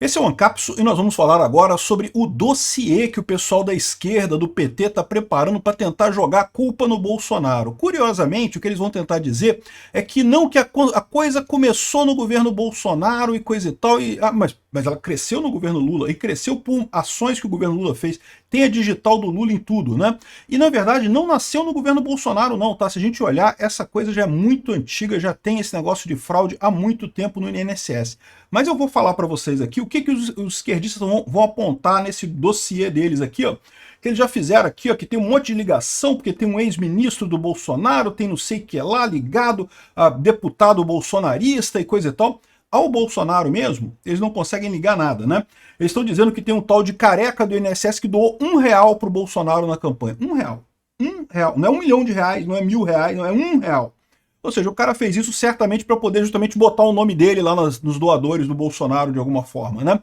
Esse é o Ancapso e nós vamos falar agora sobre o dossiê que o pessoal da esquerda, do PT, está preparando para tentar jogar a culpa no Bolsonaro. Curiosamente, o que eles vão tentar dizer é que não que a coisa começou no governo Bolsonaro e coisa e tal, mas ela cresceu no governo Lula e cresceu por ações que o governo Lula fez. Tem a digital do Lula em tudo, né? E na verdade não nasceu no governo Bolsonaro não, tá? Se a gente olhar, essa coisa já é muito antiga, já tem esse negócio de fraude há muito tempo no INSS. Mas eu vou falar para vocês aqui o que os esquerdistas vão apontar nesse dossiê deles aqui, ó, que eles já fizeram aqui, ó, que tem um monte de ligação, porque tem um ex-ministro do Bolsonaro, tem não sei o que lá, ligado a deputado bolsonarista e coisa e tal. Ao Bolsonaro mesmo, eles não conseguem ligar nada, né? Eles estão dizendo que tem um tal de careca do INSS que doou R$ 1 para o Bolsonaro na campanha. R$ 1. R$ 1. Não é R$ 1 milhão, não é R$ 1.000, não é R$ 1. Ou seja, o cara fez isso certamente para poder justamente botar o nome dele lá nos doadores do Bolsonaro de alguma forma, né?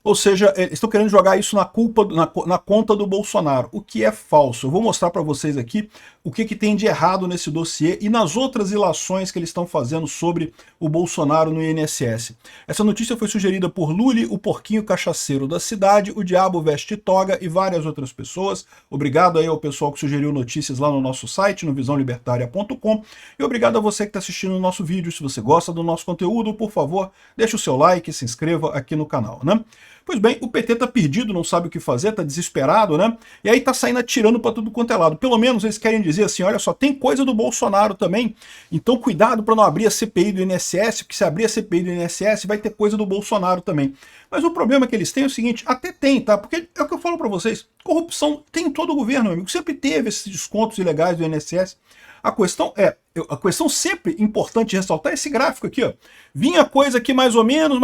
Ou seja, eles estão querendo jogar isso na culpa, na conta do Bolsonaro, o que é falso. Eu vou mostrar para vocês aqui o que tem de errado nesse dossiê e nas outras ilações que eles estão fazendo sobre o Bolsonaro no INSS. Essa notícia foi sugerida por Lully, o porquinho cachaceiro da cidade, o Diabo Veste Toga e várias outras pessoas. Obrigado aí ao pessoal que sugeriu notícias lá no nosso site, no visãolibertaria.com, e obrigado a você que está assistindo o nosso vídeo. Se você gosta do nosso conteúdo, por favor, deixe o seu like e se inscreva aqui no canal, né? Pois bem, o PT tá perdido, não sabe o que fazer, tá desesperado, né? E aí tá saindo atirando para tudo quanto é lado. Pelo menos eles querem dizer assim, olha só, tem coisa do Bolsonaro também, então cuidado para não abrir a CPI do INSS, porque se abrir a CPI do INSS vai ter coisa do Bolsonaro também. Mas o problema que eles têm é o seguinte, até tem, tá? Porque é o que eu falo para vocês, corrupção tem em todo o governo, meu amigo. Sempre teve esses descontos ilegais do INSS. A questão sempre importante ressaltar é esse gráfico aqui, ó. Vinha coisa aqui mais ou menos.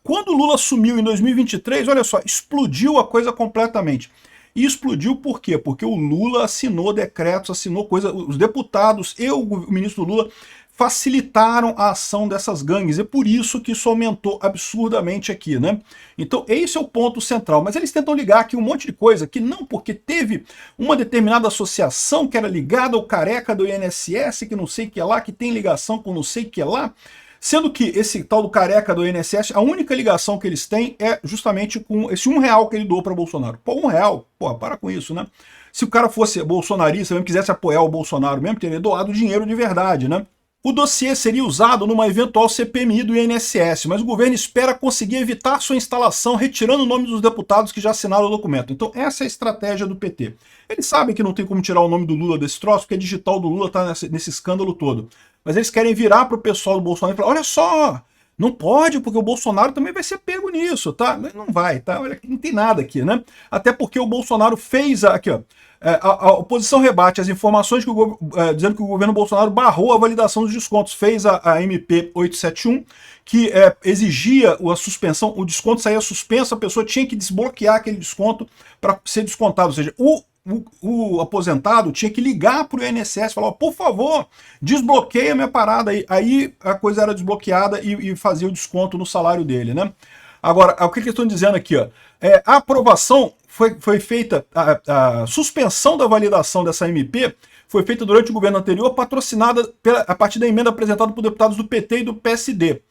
Quando o Lula assumiu em 2023, olha só, explodiu a coisa completamente. E explodiu por quê? Porque o Lula assinou decretos, assinou coisa, os deputados e o ministro Lula facilitaram a ação dessas gangues, é por isso que isso aumentou absurdamente aqui, né? Então esse é o ponto central, mas eles tentam ligar aqui um monte de coisa, que não, porque teve uma determinada associação que era ligada ao careca do INSS, que não sei o que é lá, que tem ligação com não sei o que é lá, sendo que esse tal do careca do INSS, a única ligação que eles têm é justamente com esse R$ 1 que ele doou para Bolsonaro. Pô, R$ 1, pô, para com isso, né? Se o cara fosse bolsonarista, mesmo quisesse apoiar o Bolsonaro mesmo, teria doado dinheiro de verdade, né? O dossiê seria usado numa eventual CPMI do INSS, mas o governo espera conseguir evitar sua instalação retirando o nome dos deputados que já assinaram o documento. Então essa é a estratégia do PT. Eles sabem que não tem como tirar o nome do Lula desse troço, porque a digital do Lula está nesse escândalo todo. Mas eles querem virar para o pessoal do Bolsonaro e falar, olha só, não pode, porque o Bolsonaro também vai ser pego nisso, tá? Não vai, tá? Olha, não tem nada aqui, né? Até porque o Bolsonaro fez aqui, ó. A oposição rebate as informações dizendo que o governo Bolsonaro barrou a validação dos descontos. Fez a MP 871, que exigia a suspensão, o desconto saía suspenso, a pessoa tinha que desbloquear aquele desconto para ser descontado. Ou seja, o aposentado tinha que ligar para o INSS e falar, por favor, desbloqueia minha parada aí. Aí a coisa era desbloqueada e fazia o desconto no salário dele, né? Agora, o que eles estão dizendo aqui? Ó? A aprovação foi feita, a suspensão da validação dessa MP foi feita durante o governo anterior, patrocinada a partir da emenda apresentada por deputados do PT e do PSB.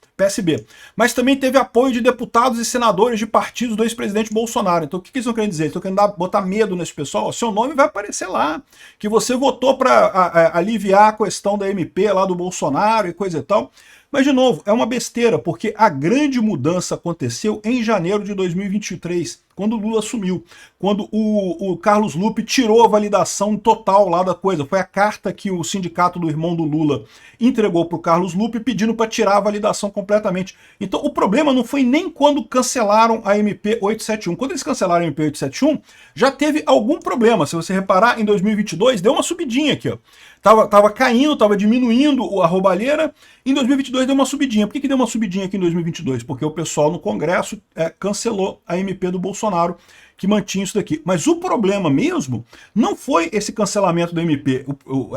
Mas também teve apoio de deputados e senadores de partidos do ex-presidente Bolsonaro. Então o que eles estão querendo dizer? Eles estão querendo botar medo nesse pessoal. O seu nome vai aparecer lá, que você votou para aliviar a questão da MP lá do Bolsonaro e coisa e tal. Mas, de novo, é uma besteira, porque a grande mudança aconteceu em janeiro de 2023, quando o Lula assumiu, quando o Carlos Lupe tirou a validação total lá da coisa. Foi a carta que o sindicato do irmão do Lula entregou para o Carlos Lupe pedindo para tirar a validação completamente. Então o problema não foi nem quando cancelaram a MP 871. Quando eles cancelaram a MP 871, já teve algum problema. Se você reparar, em 2022 deu uma subidinha aqui, ó. Tava caindo, tava diminuindo a roubalheira. Em 2022 deu uma subidinha. Por que deu uma subidinha aqui em 2022? Porque o pessoal no Congresso cancelou a MP do Bolsonaro, que mantinha isso daqui. Mas o problema mesmo não foi esse cancelamento da MP.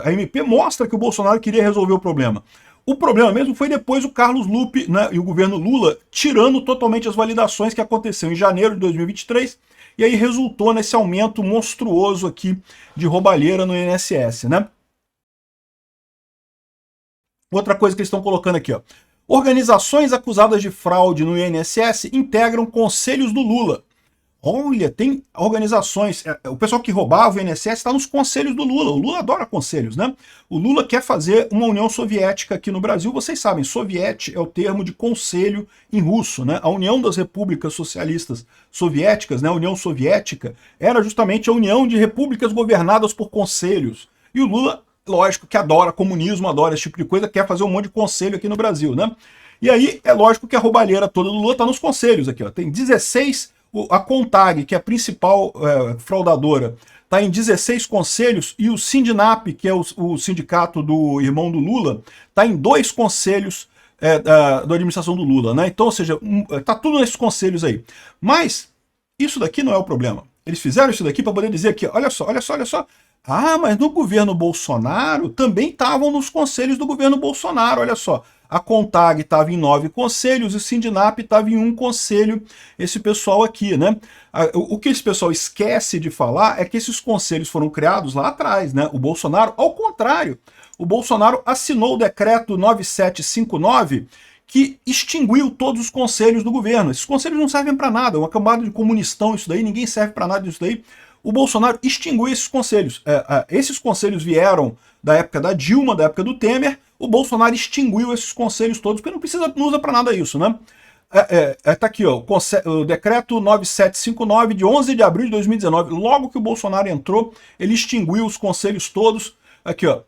A MP mostra que o Bolsonaro queria resolver o problema. O problema mesmo foi depois o Carlos Lupe, né, e o governo Lula tirando totalmente as validações que aconteceu em janeiro de 2023, e aí resultou nesse aumento monstruoso aqui de roubalheira no INSS, né? Outra coisa que eles estão colocando aqui, ó. Organizações acusadas de fraude no INSS integram conselhos do Lula. Olha, tem organizações, o pessoal que roubava o INSS está nos conselhos do Lula. O Lula adora conselhos, né? O Lula quer fazer uma União Soviética aqui no Brasil. Vocês sabem, soviete é o termo de conselho em russo, né? A União das Repúblicas Socialistas Soviéticas, né? A União Soviética, era justamente a união de repúblicas governadas por conselhos. E o Lula, lógico, que adora comunismo, adora esse tipo de coisa, quer fazer um monte de conselho aqui no Brasil, né? E aí, é lógico que a roubalheira toda do Lula está nos conselhos aqui, ó. Tem 16... A CONTAG, que é a principal fraudadora, está em 16 conselhos, e o Sindinap, que é o sindicato do irmão do Lula, está em 2 conselhos da administração do Lula, né? Então, ou seja, está tudo nesses conselhos aí. Mas isso daqui não é o problema. Eles fizeram isso daqui para poder dizer que, olha só, olha só, olha só. Ah, mas no governo Bolsonaro também estavam nos conselhos do governo Bolsonaro, olha só. A CONTAG estava em 9 conselhos e o Sindinap estava em 1 conselho, esse pessoal aqui, né? O que esse pessoal esquece de falar é que esses conselhos foram criados lá atrás, né? O Bolsonaro, ao contrário, o Bolsonaro assinou o decreto 9759, que extinguiu todos os conselhos do governo. Esses conselhos não servem para nada, é uma camada de comunistão isso daí, ninguém serve para nada disso daí. O Bolsonaro extinguiu esses conselhos. Esses conselhos vieram da época da Dilma, da época do Temer. O Bolsonaro extinguiu esses conselhos todos, porque não usa para nada isso, né? Tá aqui, ó, o decreto 9759 de 11 de abril de 2019. Logo que o Bolsonaro entrou, ele extinguiu os conselhos todos. Aqui, ó,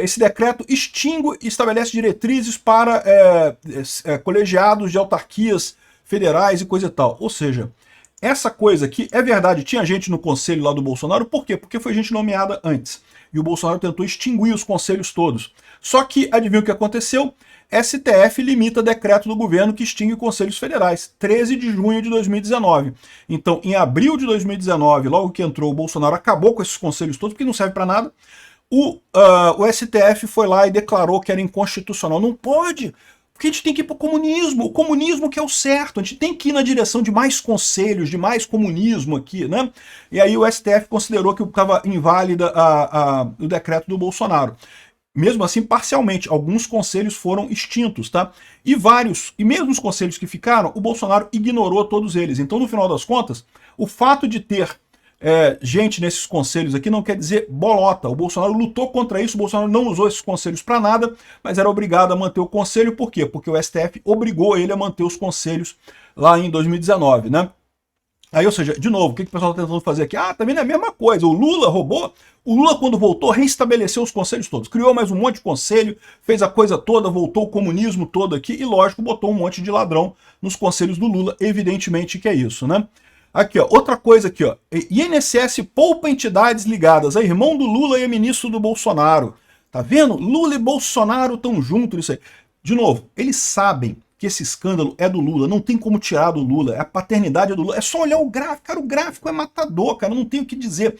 esse decreto extingue e estabelece diretrizes para colegiados de autarquias federais e coisa e tal. Ou seja, essa coisa aqui, é verdade, tinha gente no conselho lá do Bolsonaro, por quê? Porque foi gente nomeada antes. E o Bolsonaro tentou extinguir os conselhos todos. Só que, adivinha o que aconteceu? STF limita decreto do governo que extingue conselhos federais, 13 de junho de 2019. Então, em abril de 2019, logo que entrou, o Bolsonaro acabou com esses conselhos todos, porque não serve para nada. O STF foi lá e declarou que era inconstitucional. Não pode! Porque a gente tem que ir para o comunismo que é o certo, a gente tem que ir na direção de mais conselhos, de mais comunismo aqui, né? E aí o STF considerou que estava inválida o decreto do Bolsonaro. Mesmo assim, parcialmente, alguns conselhos foram extintos, tá? E mesmo os conselhos que ficaram, o Bolsonaro ignorou todos eles. Então, no final das contas, o fato de ter gente nesses conselhos aqui não quer dizer bolota. O Bolsonaro lutou contra isso, o Bolsonaro não usou esses conselhos para nada, mas era obrigado a manter o conselho. Por quê? Porque o STF obrigou ele a manter os conselhos lá em 2019, né? Aí, ou seja, de novo, o que o pessoal está tentando fazer aqui? Ah, também não é a mesma coisa. O Lula roubou. O Lula, quando voltou, reestabeleceu os conselhos todos. Criou mais um monte de conselho, fez a coisa toda, voltou o comunismo todo aqui e, lógico, botou um monte de ladrão nos conselhos do Lula. Evidentemente que é isso, né? Aqui, ó, outra coisa aqui, ó. INSS poupa entidades ligadas a irmão do Lula e a ministro do Bolsonaro. Tá vendo? Lula e Bolsonaro estão juntos nisso aí. De novo, eles sabem que esse escândalo é do Lula, não tem como tirar do Lula, é a paternidade do Lula. É só olhar o gráfico, cara, o gráfico é matador, cara, não tem o que dizer.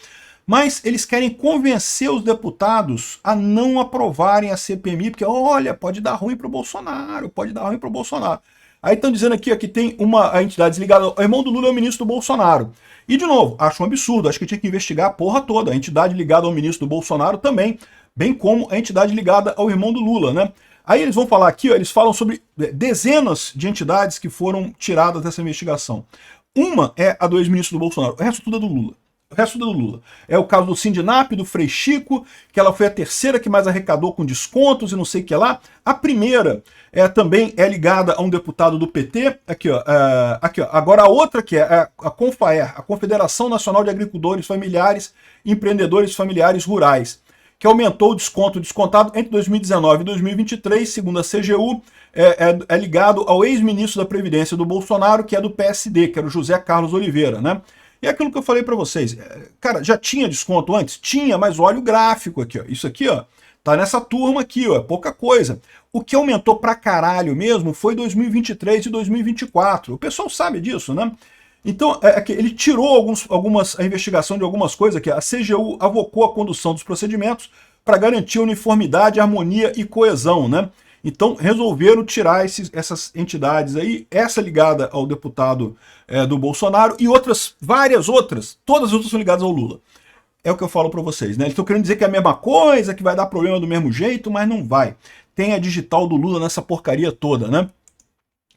Mas eles querem convencer os deputados a não aprovarem a CPMI, porque, olha, pode dar ruim pro Bolsonaro, pode dar ruim pro Bolsonaro. Aí estão dizendo aqui ó, que tem uma entidade ligada ao irmão do Lula é o ministro do Bolsonaro. E, de novo, acho um absurdo, acho que tinha que investigar a porra toda. A entidade ligada ao ministro do Bolsonaro também, bem como a entidade ligada ao irmão do Lula, né? Aí eles vão falar aqui, ó, eles falam sobre dezenas de entidades que foram tiradas dessa investigação. Uma é a do ex-ministro do Bolsonaro, o resto tudo é do Lula. O resto do Lula. É o caso do Sindinap, do Frei Chico, que ela foi a terceira que mais arrecadou com descontos e não sei o que lá. A primeira também é ligada a um deputado do PT. Aqui, ó. Agora a outra que é a CONFAER, a Confederação Nacional de Agricultores Familiares e Empreendedores Familiares Rurais, que aumentou o desconto descontado entre 2019 e 2023, segundo a CGU, é ligado ao ex-ministro da Previdência do Bolsonaro, que é do PSD, que era o José Carlos Oliveira, né? E é aquilo que eu falei para vocês, cara, já tinha desconto antes? Tinha, mas olha o gráfico aqui, ó. Isso aqui, ó, tá nessa turma aqui, ó, é pouca coisa. O que aumentou pra caralho mesmo foi 2023 e 2024. O pessoal sabe disso, né? Então, ele tirou a investigação de algumas coisas que a CGU avocou a condução dos procedimentos para garantir uniformidade, harmonia e coesão, né? Então, resolveram tirar essas entidades aí, essa ligada ao deputado do Bolsonaro e várias outras, todas as outras são ligadas ao Lula. É o que eu falo para vocês, né? Eles estão querendo dizer que é a mesma coisa, que vai dar problema do mesmo jeito, mas não vai. tem a digital do Lula nessa porcaria toda, né?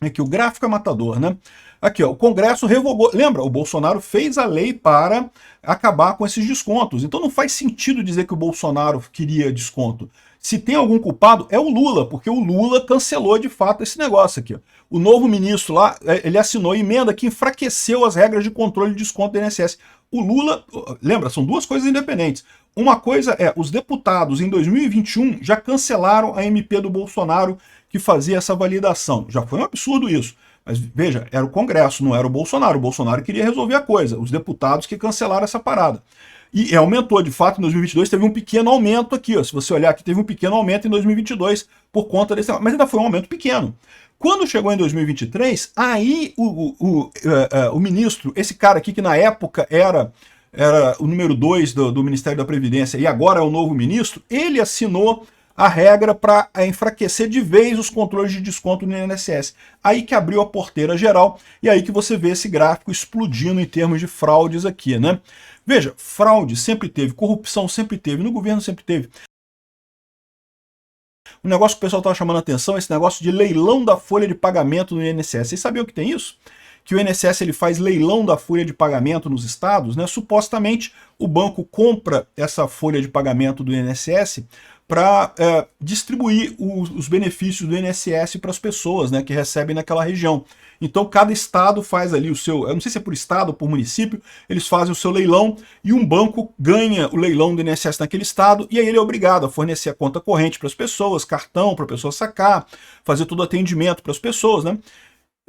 Aqui, o gráfico é matador, né? Aqui, ó, o Congresso revogou. Lembra, o Bolsonaro fez a lei para acabar com esses descontos. Então não faz sentido dizer que o Bolsonaro queria desconto. Se tem algum culpado, é o Lula, porque o Lula cancelou de fato esse negócio aqui. Ó. O novo ministro lá, ele assinou emenda que enfraqueceu as regras de controle de desconto do INSS. O Lula, lembra, são duas coisas independentes. Uma coisa é, os deputados em 2021 já cancelaram a MP do Bolsonaro que fazia essa validação. Já foi um absurdo isso. Mas veja, era o Congresso, não era o Bolsonaro. O Bolsonaro queria resolver a coisa. Os deputados que cancelaram essa parada. E aumentou, de fato, em 2022 teve um pequeno aumento aqui. Ó. Se você olhar aqui, teve um pequeno aumento em 2022 por conta desse... Mas ainda foi um aumento pequeno. Quando chegou em 2023, aí o ministro, esse cara aqui que na época era o número 2 do Ministério da Previdência e agora é o novo ministro, ele assinou a regra para enfraquecer de vez os controles de desconto no INSS. Aí que abriu a porteira geral e aí que você vê esse gráfico explodindo em termos de fraudes aqui, né? Veja, fraude sempre teve, corrupção sempre teve, no governo sempre teve. O negócio que o pessoal estava chamando a atenção é esse negócio de leilão da folha de pagamento no INSS. Vocês sabiam que tem isso? Que o INSS ele faz leilão da folha de pagamento nos estados, né? Supostamente o banco compra essa folha de pagamento do INSS para distribuir os benefícios do INSS para as pessoas, né, que recebem naquela região. Então cada estado faz ali o seu, eu não sei se é por estado ou por município, eles fazem o seu leilão e um banco ganha o leilão do INSS naquele estado e aí ele é obrigado a fornecer a conta corrente para as pessoas, cartão para a pessoa sacar, fazer todo o atendimento para as pessoas, né?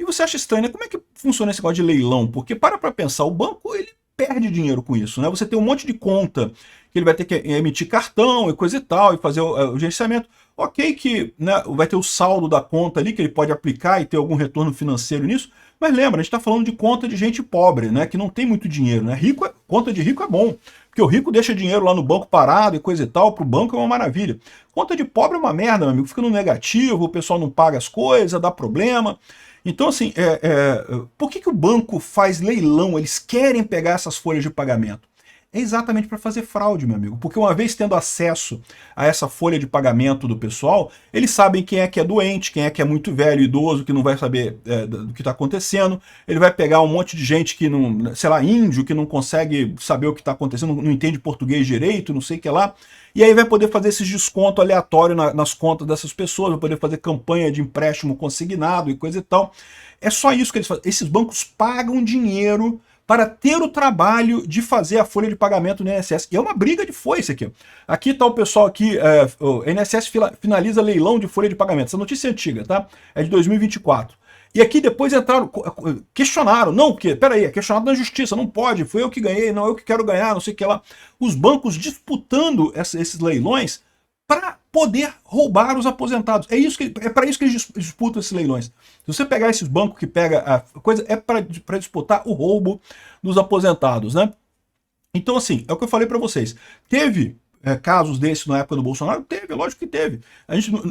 E você acha estranho, né? Como é que funciona esse negócio de leilão? Porque para pensar, o banco ele perde dinheiro com isso, né? Você tem um monte de conta que ele vai ter que emitir cartão e coisa e tal, e fazer o gerenciamento. Ok que, né, vai ter o saldo da conta ali, que ele pode aplicar e ter algum retorno financeiro nisso, mas lembra, a gente está falando de conta de gente pobre, né, que não tem muito dinheiro, né? Conta de rico é bom, porque o rico deixa dinheiro lá no banco parado e coisa e tal, para o banco é uma maravilha. Conta de pobre é uma merda, meu amigo, fica no negativo, o pessoal não paga as coisas, dá problema. Então, assim, por que o banco faz leilão? Eles querem pegar essas folhas de pagamento. É exatamente para fazer fraude, meu amigo. Porque uma vez tendo acesso a essa folha de pagamento do pessoal, eles sabem quem é que é doente, quem é que é muito velho, idoso, que não vai saber do que está acontecendo. Ele vai pegar um monte de gente que não, sei lá, índio, que não consegue saber o que está acontecendo, não entende português direito, não sei o que lá. E aí vai poder fazer esses descontos aleatórios nas contas dessas pessoas, vai poder fazer campanha de empréstimo consignado e coisa e tal. É só isso que eles fazem. Esses bancos pagam dinheiro para ter o trabalho de fazer a folha de pagamento no INSS. E é uma briga de foice aqui. Aqui está o pessoal aqui, o INSS finaliza leilão de folha de pagamento. Essa notícia é antiga, tá? É de 2024. E aqui depois entraram, questionaram, não, porque, peraí, é questionado na justiça, não pode, foi eu que ganhei, não, eu que quero ganhar, não sei o que lá. Os bancos disputando esses leilões para poder roubar os aposentados. É para isso que eles disputam esses leilões. Se você pegar esses bancos que pega a coisa, é para disputar o roubo dos aposentados, né? Então, assim, é o que eu falei para vocês. Teve casos desses na época do Bolsonaro? Teve, lógico que teve.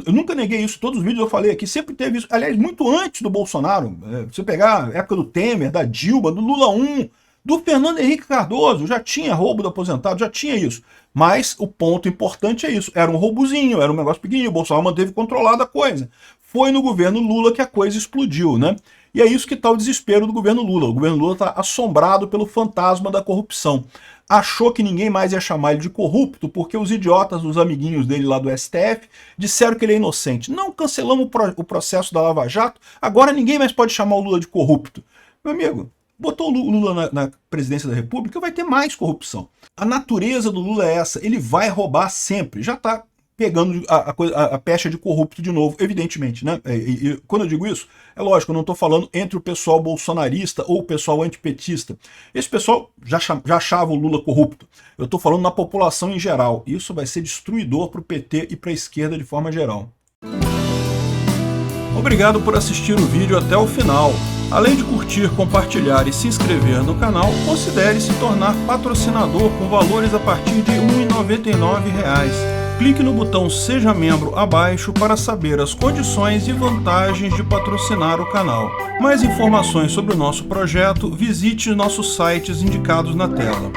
Eu nunca neguei isso, todos os vídeos eu falei aqui, sempre teve isso. Aliás, muito antes do Bolsonaro, você pegar a época do Temer, da Dilma, do Lula 1, do Fernando Henrique Cardoso, já tinha roubo do aposentado, já tinha isso. Mas o ponto importante é isso, era um roubozinho, era um negócio pequenininho, o Bolsonaro manteve controlada a coisa. Foi no governo Lula que a coisa explodiu, né? E é isso que está o desespero do governo Lula. O governo Lula está assombrado pelo fantasma da corrupção. Achou que ninguém mais ia chamar ele de corrupto porque os idiotas, os amiguinhos dele lá do STF, disseram que ele é inocente. Não, cancelamos o processo da Lava Jato, agora ninguém mais pode chamar o Lula de corrupto. Meu amigo, botou o Lula na presidência da República, vai ter mais corrupção. A natureza do Lula é essa, ele vai roubar sempre. Já está pegando a pecha de corrupto de novo, evidentemente, né? E quando eu digo isso, é lógico, eu não estou falando entre o pessoal bolsonarista ou o pessoal antipetista. Esse pessoal já achava o Lula corrupto. Eu estou falando na população em geral. Isso vai ser destruidor para o PT e para a esquerda de forma geral. Obrigado por assistir o vídeo até o final. Além de curtir, compartilhar e se inscrever no canal, considere se tornar patrocinador com valores a partir de R$ 1,99. Clique no botão Seja Membro abaixo para saber as condições e vantagens de patrocinar o canal. Mais informações sobre o nosso projeto, visite nossos sites indicados na tela.